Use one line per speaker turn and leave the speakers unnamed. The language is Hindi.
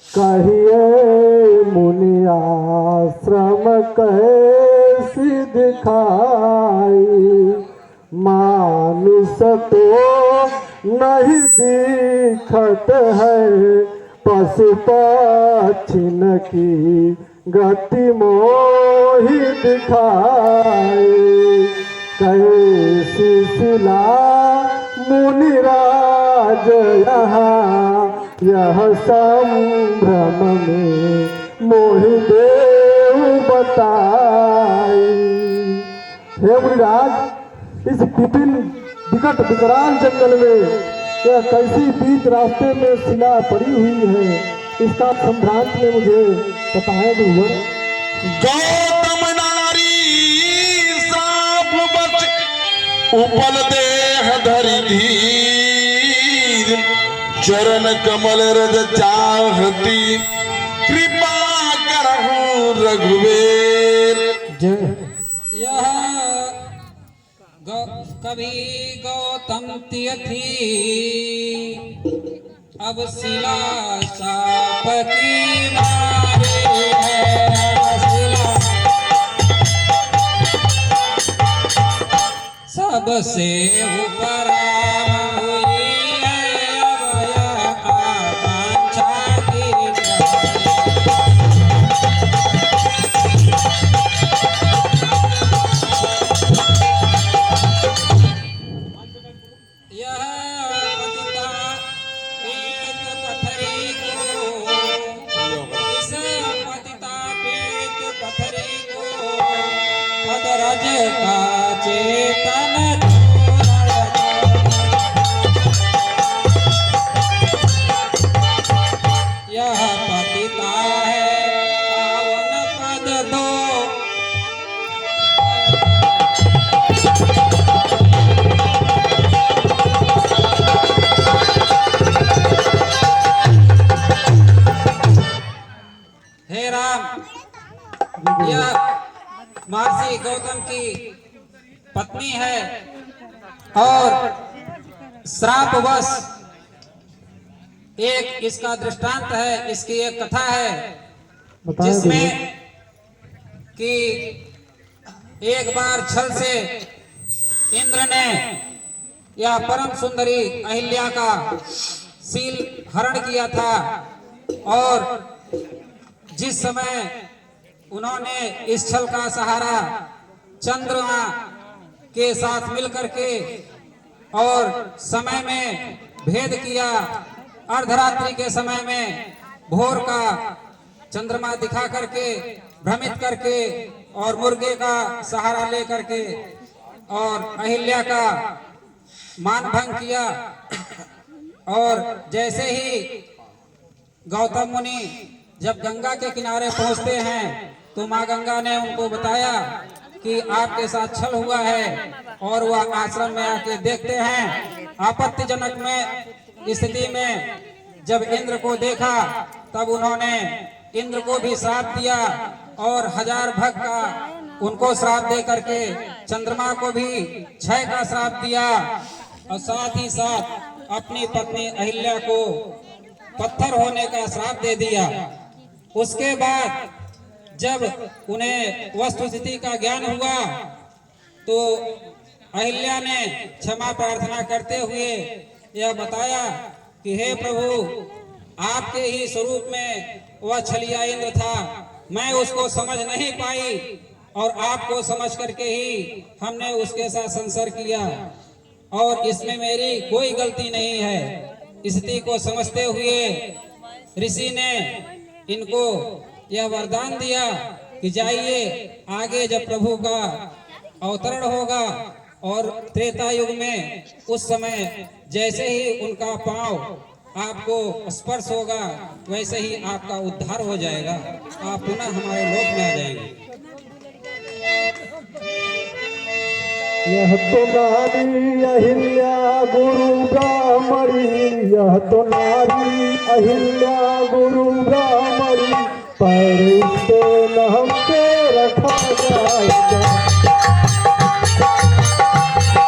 कहिए मुनियाश्रम कैसी दिखाई, मानुष तो नहीं दिखत है, पशु पक्षिन की गति मोहि दिखाई। कैसी शिला मुनिराज यहाँ, यह संभ्रम में मोहि देव बताई। हे मुनिराज, इस विपिन विकट विकराल जंगल में यह कैसी बीच रास्ते में शिला पड़ी हुई है, इसका संभ्रांत में मुझे बताएं गुरुवर।
गौतम नारी साप बच उपल देह धरि धीर, चरण कमल रज चाहती, कृपा करहु रघुवीर।
यह कभी गौतम थी, अब शिला साप की मारे है। सबसे ऊपर हुई है अब यह आकांक्षा की। यह पतिता पेट पथरी को, इस पतिता पेट पथरी को पदरज का चेतन यह पतिता है पावन पद दो। हे राम, यह महर्षि गौतम की पत्नी है और श्रापवश एक इसका दृष्टांत है, इसकी एक कथा है जिसमें कि एक बार छल से इंद्र ने यह परम सुंदरी अहिल्या का शील हरण किया था और जिस समय उन्होंने इस छल का सहारा चंद्रमा के साथ मिलकर के और समय में भेद किया, अर्धरात्रि के समय में भोर का चंद्रमा दिखा करके भ्रमित करके और मुर्गे का सहारा ले करके और अहिल्या का मान भंग किया। और जैसे ही गौतम मुनि जब गंगा के किनारे पहुंचते हैं तो माँ गंगा ने उनको बताया कि आपके साथ छल हुआ है और वह आश्रम में आके देखते हैं। आपत्तिजनक में स्थिति में जब इंद्र को देखा तब उन्होंने इंद्र को भी श्राप दिया और 1000 भग का उनको श्राप दे करके चंद्रमा को भी क्षय का श्राप दिया और साथ ही साथ अपनी पत्नी अहिल्या को पत्थर होने का श्राप दे दिया। उसके बाद जब उन्हें वस्तुस्थिति का ज्ञान हुआ तो अहिल्या ने क्षमा प्रार्थना करते हुए यह बताया कि हे प्रभु, आपके ही स्वरूप में वह छलिया इंद्र था, मैं उसको समझ नहीं पाई और आपको समझ करके ही हमने उसके साथ संसर्ग किया और इसमें मेरी कोई गलती नहीं है। स्थिति को समझते हुए ऋषि ने इनको यह वरदान दिया कि जाइए आगे जब प्रभु का अवतरण होगा और त्रेता युग में उस समय जैसे ही उनका पांव आपको स्पर्श होगा वैसे ही आपका उद्धार हो जाएगा, आप पुनः हमारे लोक में आ जाएंगे।
यह तो नारी अहिल्या गुरु ब्राह्मणी, यह तो नारी अहिल्या गुरु ब्राह्मणी, पर इस पे न हमसे रखा जाए।